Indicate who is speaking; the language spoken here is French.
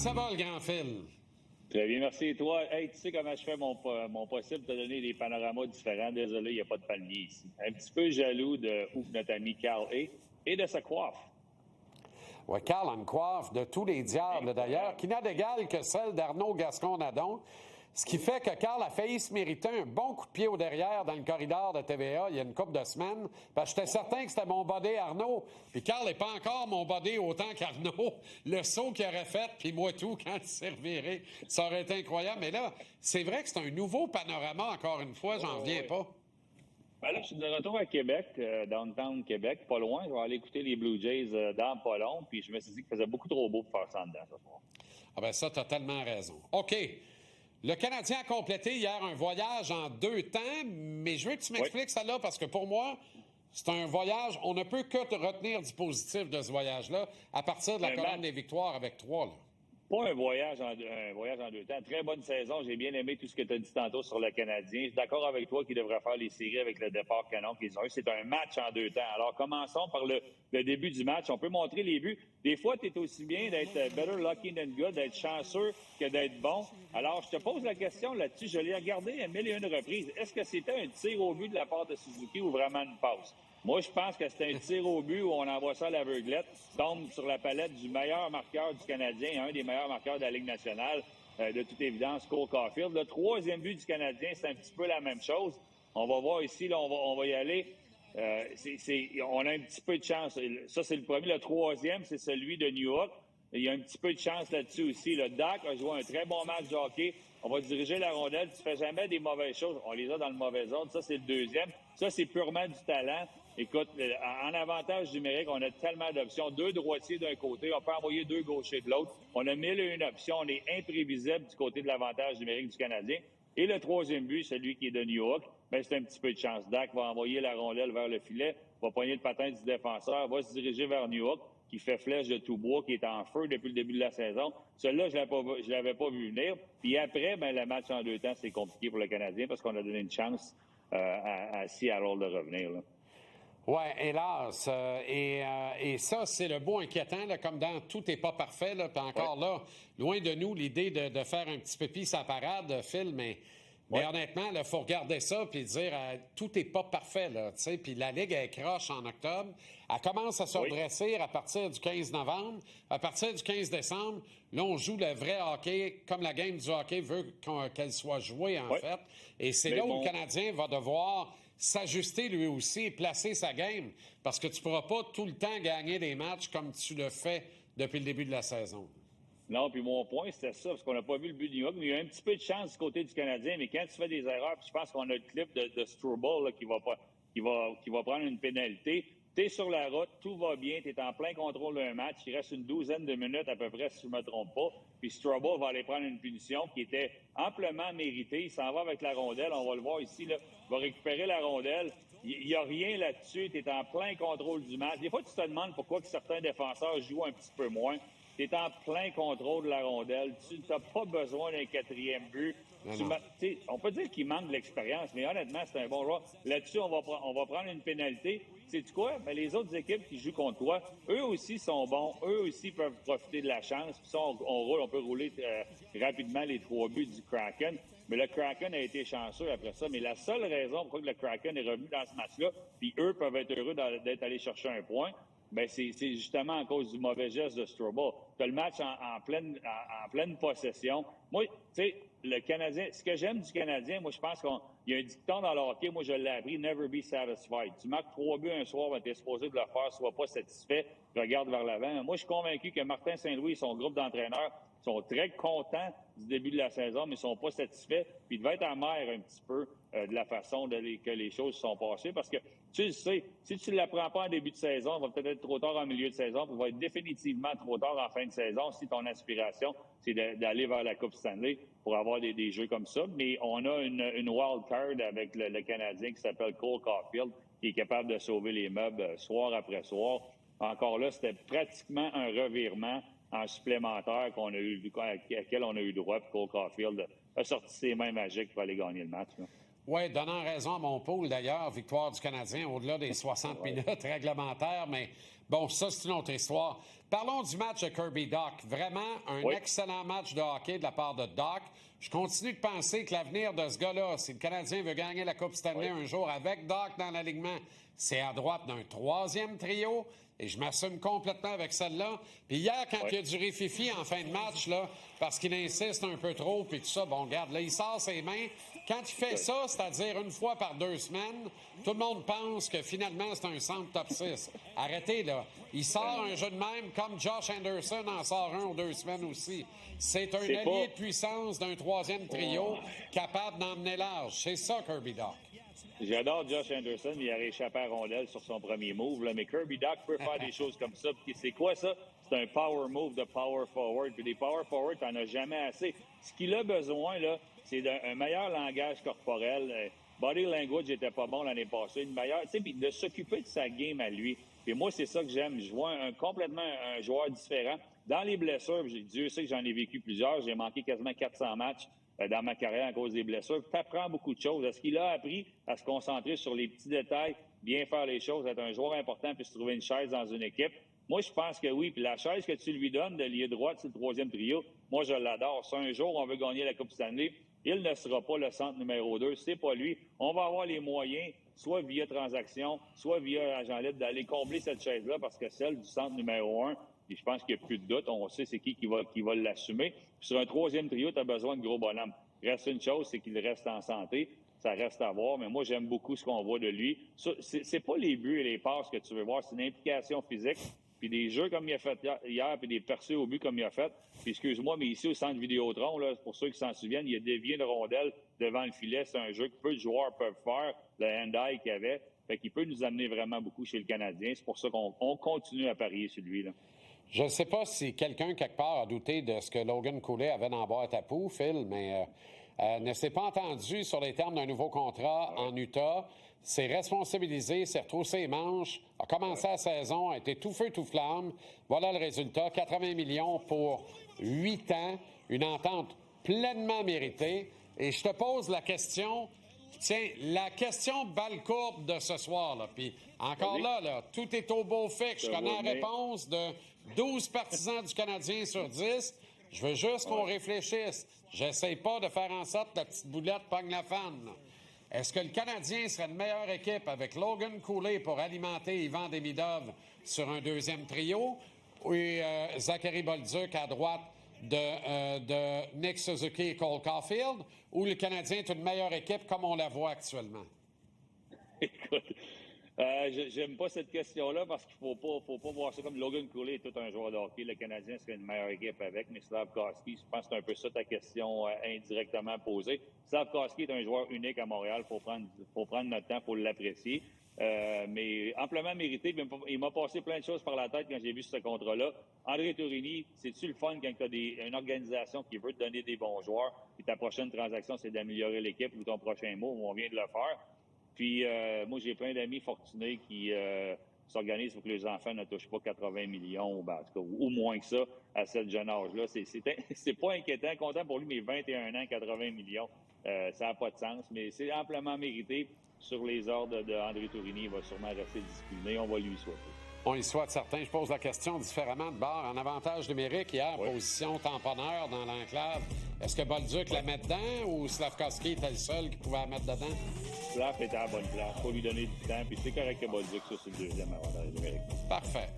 Speaker 1: ça va, le grand Phil?
Speaker 2: Très bien, merci. Et toi, hey, tu sais comment je fais mon possible de te donner des panoramas différents. Désolé, il n'y a pas de palmier ici. Un petit peu jaloux de où notre ami Carl est et de sa coiffe.
Speaker 1: Oui, Carl a une coiffe de tous les diables, d'ailleurs, qui n'a d'égal que celle d'Arnaud Gascon-Nadon. Ce qui fait que Carl a failli se mériter un bon coup de pied au derrière dans le corridor de TVA il y a une couple de semaines. Parce que j'étais certain que c'était mon body Arnaud. Puis Carl n'est pas encore mon body autant qu'Arnaud. Le saut qu'il aurait fait, puis moi tout, quand il s'est reviré, ça aurait été incroyable. Mais là, c'est vrai que c'est un nouveau panorama, encore une fois, j'en reviens pas.
Speaker 2: Ben là, je suis de retour à Québec, downtown Québec, pas loin. Je vais aller écouter les Blue Jays dans pas long. Puis je me suis dit qu'il faisait beaucoup trop beau pour faire ça en dedans ce soir.
Speaker 1: Ah ben ça, t'as tellement raison. OK. Le Canadien a complété hier un voyage en 2 temps, mais je veux que tu m'expliques ça là, parce que pour moi, c'est un voyage, on ne peut que te retenir du positif de ce voyage-là à partir de la colonne des victoires avec 3. Là.
Speaker 2: Pas un voyage en 2 temps. Très bonne saison. J'ai bien aimé tout ce que tu as dit tantôt sur le Canadien. Je suis d'accord avec toi qu'il devrait faire les séries avec le départ canon qu'ils ont eu. C'est un match en 2 temps. Alors, commençons par le début du match. On peut montrer les buts. Des fois, tu es aussi bien d'être better lucky than good, d'être chanceux que d'être bon. Alors, je te pose la question là-dessus. Je l'ai regardé à 1001 reprises. Est-ce que c'était un tir au but de la part de Suzuki ou vraiment une passe? Moi, je pense que c'est un tir au but où on envoie ça à l'aveuglette, tombe sur la palette du meilleur marqueur du Canadien, un des meilleurs marqueurs de la Ligue nationale, de toute évidence, Cole Caulfield. Le 3e but du Canadien, c'est un petit peu la même chose. On va voir ici, là, on va y aller. On a un petit peu de chance. Ça, c'est le premier. Le 3e, c'est celui de New York. Il y a un petit peu de chance là-dessus aussi. Le Dak a joué un très bon match de hockey. On va diriger la rondelle. Tu fais jamais des mauvaises choses. On les a dans le mauvais ordre. Ça, c'est le 2e. Ça, c'est purement du talent. Écoute, en avantage numérique, on a tellement d'options. 2 droitiers d'un côté. On peut envoyer 2 gauchers de l'autre. On a 1001 options. On est imprévisible du côté de l'avantage numérique du Canadien. Et le 3e but, celui qui est de New York, ben, c'est un petit peu de chance. Dak va envoyer la rondelle vers le filet, va poigner le patin du défenseur, va se diriger vers New York, qui fait flèche de tout bois, qui est en feu depuis le début de la saison. Celui-là, je l'avais pas vu venir. Puis après, ben, le match en 2 temps, c'est compliqué pour le Canadien parce qu'on a donné une chance à Seattle de revenir. Là.
Speaker 1: Oui, hélas. Et ça, c'est le beau inquiétant, là, comme dans tout n'est pas parfait. Là, puis encore là, loin de nous, l'idée de faire un petit pépi sa parade, Phil, mais honnêtement, il faut regarder ça puis dire tout n'est pas parfait. Là, puis la Ligue, elle croche en octobre. Elle commence à se redresser à partir du 15 novembre. À partir du 15 décembre, là, on joue le vrai hockey comme la game du hockey veut qu'elle soit jouée, en fait. Et c'est là où le Canadien va devoir s'ajuster lui aussi et placer sa game. Parce que tu ne pourras pas tout le temps gagner des matchs comme tu le fais depuis le début de la saison.
Speaker 2: Non, puis mon point, c'était ça, parce qu'on n'a pas vu le but de New York, mais il y a un petit peu de chance du côté du Canadien, mais quand tu fais des erreurs, puis je pense qu'on a le clip de Struble là, qui va prendre une pénalité. Tu es sur la route, tout va bien, tu es en plein contrôle d'un match, il reste une 12aine de minutes à peu près, si je ne me trompe pas, puis Struble va aller prendre une punition qui était amplement méritée. Il s'en va avec la rondelle, on va le voir ici, là, il va récupérer la rondelle. Il n'y a rien là-dessus, tu es en plein contrôle du match. Des fois, tu te demandes pourquoi que certains défenseurs jouent un petit peu moins. Tu es en plein contrôle de la rondelle. Tu n'as pas besoin d'un 4e but. On peut dire qu'il manque de l'expérience, mais honnêtement, c'est un bon joueur. Là-dessus, on va prendre une pénalité. Sais-tu quoi? Ben, les autres équipes qui jouent contre toi, eux aussi sont bons. Eux aussi peuvent profiter de la chance. Puis ça, on peut rouler rapidement les 3 buts du Kraken. Mais le Kraken a été chanceux après ça. Mais la seule raison pourquoi le Kraken est revenu dans ce match-là, puis eux peuvent être heureux d'être allés chercher un point, ben c'est justement à cause du mauvais geste de Struble. Tu as le match en pleine possession. Moi, tu sais, le Canadien, ce que j'aime du Canadien, moi, je pense qu'il y a un dicton dans le hockey, moi, je l'ai appris, never be satisfied. Tu marques 3 buts un soir, ben, tu es supposé de le faire, sois pas satisfait, regarde vers l'avant. Moi, je suis convaincu que Martin Saint-Louis et son groupe d'entraîneurs sont très contents du début de la saison, mais ils sont pas satisfaits. Puis ils devaient être amers un petit peu de la façon que les choses se sont passées. Parce que, tu le sais, si tu ne l'apprends pas en début de saison, il va peut-être être trop tard en milieu de saison, puis il va être définitivement trop tard en fin de saison si ton aspiration, c'est d'aller vers la Coupe Stanley pour avoir des jeux comme ça. Mais on a une wild card avec le Canadien qui s'appelle Cole Caulfield, qui est capable de sauver les meubles soir après soir. Encore là, c'était pratiquement un revirement en supplémentaire auquel on a eu droit. Puis Cole Caulfield a sorti ses mains magiques pour aller gagner le match.
Speaker 1: Oui, donnant raison à mon pool, d'ailleurs, victoire du Canadien au-delà des 60 minutes réglementaires. Mais Bon, ça, c'est une autre histoire. Parlons du match de Kirby Dach. Vraiment, un excellent match de hockey de la part de Dach. Je continue de penser que l'avenir de ce gars-là, si le Canadien veut gagner la Coupe Stanley un jour avec Dach dans l'alignement, c'est à droite d'un troisième trio. Et je m'assume complètement avec celle-là. Puis hier, quand il y a du rififi en fin de match, là, parce qu'il insiste un peu trop, puis tout ça, bon, regarde, là, il sort ses mains. Quand il fait ça, c'est-à-dire une fois par 2 semaines, tout le monde pense que finalement, c'est un centre top 6. Arrêtez, là. Il sort un jeu de même, comme Josh Anderson en sort un ou 2 semaines aussi. C'est un allié de puissance d'un troisième trio capable d'emmener large. C'est ça, Kirby Dach.
Speaker 2: J'adore Josh Anderson, il a rééchappé à rondelle sur son premier move, là, mais Kirby Dach peut faire des choses comme ça. Puis c'est quoi ça? C'est un power move de power forward. Puis des power forward, t'en as jamais assez. Ce qu'il a besoin, là, c'est d'un meilleur langage corporel. Body language n'était pas bon l'année passée. Une meilleure, tu sais, puis de s'occuper de sa game à lui. Puis moi, c'est ça que j'aime. Je vois complètement un joueur différent. Dans les blessures, Dieu sait que j'en ai vécu plusieurs. J'ai manqué quasiment 400 matchs dans ma carrière à cause des blessures. Tu apprends beaucoup de choses. Est-ce qu'il a appris à se concentrer sur les petits détails, bien faire les choses, être un joueur important puis se trouver une chaise dans une équipe? Moi, je pense que oui. Puis la chaise que tu lui donnes de lier droit, c'est le troisième trio. Moi, je l'adore. Si un jour on veut gagner la Coupe Stanley, il ne sera pas le centre numéro 2. C'est pas lui. On va avoir les moyens, soit via transaction, soit via agent libre, d'aller combler cette chaise-là parce que celle du centre numéro 1, et je pense qu'il n'y a plus de doute. On sait c'est qui va l'assumer. Puis sur un troisième trio, tu as besoin de gros bonhommes. Reste une chose, c'est qu'il reste en santé. Ça reste à voir, mais moi, j'aime beaucoup ce qu'on voit de lui. C'est pas les buts et les passes que tu veux voir, c'est une implication physique. Puis des jeux comme il a fait hier, puis des percées au but comme il a fait. Puis excuse-moi, mais ici, au centre Vidéotron, là, pour ceux qui s'en souviennent, il a dévié une rondelle devant le filet. C'est un jeu que peu de joueurs peuvent faire, le hand-eye qu'il avait. Fait qu'il peut nous amener vraiment beaucoup chez le Canadien. C'est pour ça qu'on continue à parier sur lui, là.
Speaker 1: Je ne sais pas si quelqu'un, quelque part, a douté de ce que Logan Cooley avait dans la boîte à poux, Phil, mais ne s'est pas entendu sur les termes d'un nouveau contrat en Utah. S'est responsabilisé, s'est retroussé les manches, a commencé la saison, a été tout feu, tout flamme. Voilà le résultat, 80 millions pour 8 ans, une entente pleinement méritée. Et je te pose la question, tiens, la question balle courbe de ce soir, là. Puis encore là, tout est au beau fait que je connais la réponse de 12 partisans du Canadien sur 10. Je veux juste qu'on réfléchisse. J'essaie pas de faire en sorte que la petite boulette pogne la fan, là. Est-ce que le Canadien serait une meilleure équipe avec Logan Cooley pour alimenter Ivan Demidov sur un deuxième trio ou Zachary Bolduc à droite de Nick Suzuki et Cole Caulfield, ou le Canadien est une meilleure équipe comme on la voit actuellement?
Speaker 2: Écoute, j'aime pas cette question-là parce qu'il faut pas voir ça comme Logan Cooley est tout un joueur de hockey. Le Canadien serait une meilleure équipe avec, mais Slavkovsky, je pense que c'est un peu ça ta question indirectement posée. Slavkovsky est un joueur unique à Montréal. Faut prendre notre temps pour l'apprécier. Mais amplement mérité. Il m'a passé plein de choses par la tête quand j'ai vu ce contrat-là. André Tourigny, c'est-tu le fun quand tu as une organisation qui veut te donner des bons joueurs et ta prochaine transaction, c'est d'améliorer l'équipe ou ton prochain mot, on vient de le faire. Puis moi, j'ai plein d'amis fortunés qui s'organisent pour que les enfants ne touchent pas 80 millions, ben, en tout cas, ou moins que ça, à ce jeune âge-là. C'est pas inquiétant. Content pour lui, mais 21 ans, 80 millions, ça n'a pas de sens. Mais c'est amplement mérité. Sur les ordres d'André Tourigny, il va sûrement rester discipliné. On va lui souhaiter.
Speaker 1: On y souhaite certains. Je pose la question différemment de bord. En avantage numérique, hier, position tamponneur dans l'enclave. Est-ce que Bolduc la met dedans ou Slavkovsky était le seul qui pouvait la mettre dedans?
Speaker 2: Slav était à la bonne place. Il faut lui donner du temps. Puis c'est correct que Bolduc, ça, c'est le deuxième avantage numérique.
Speaker 1: Parfait.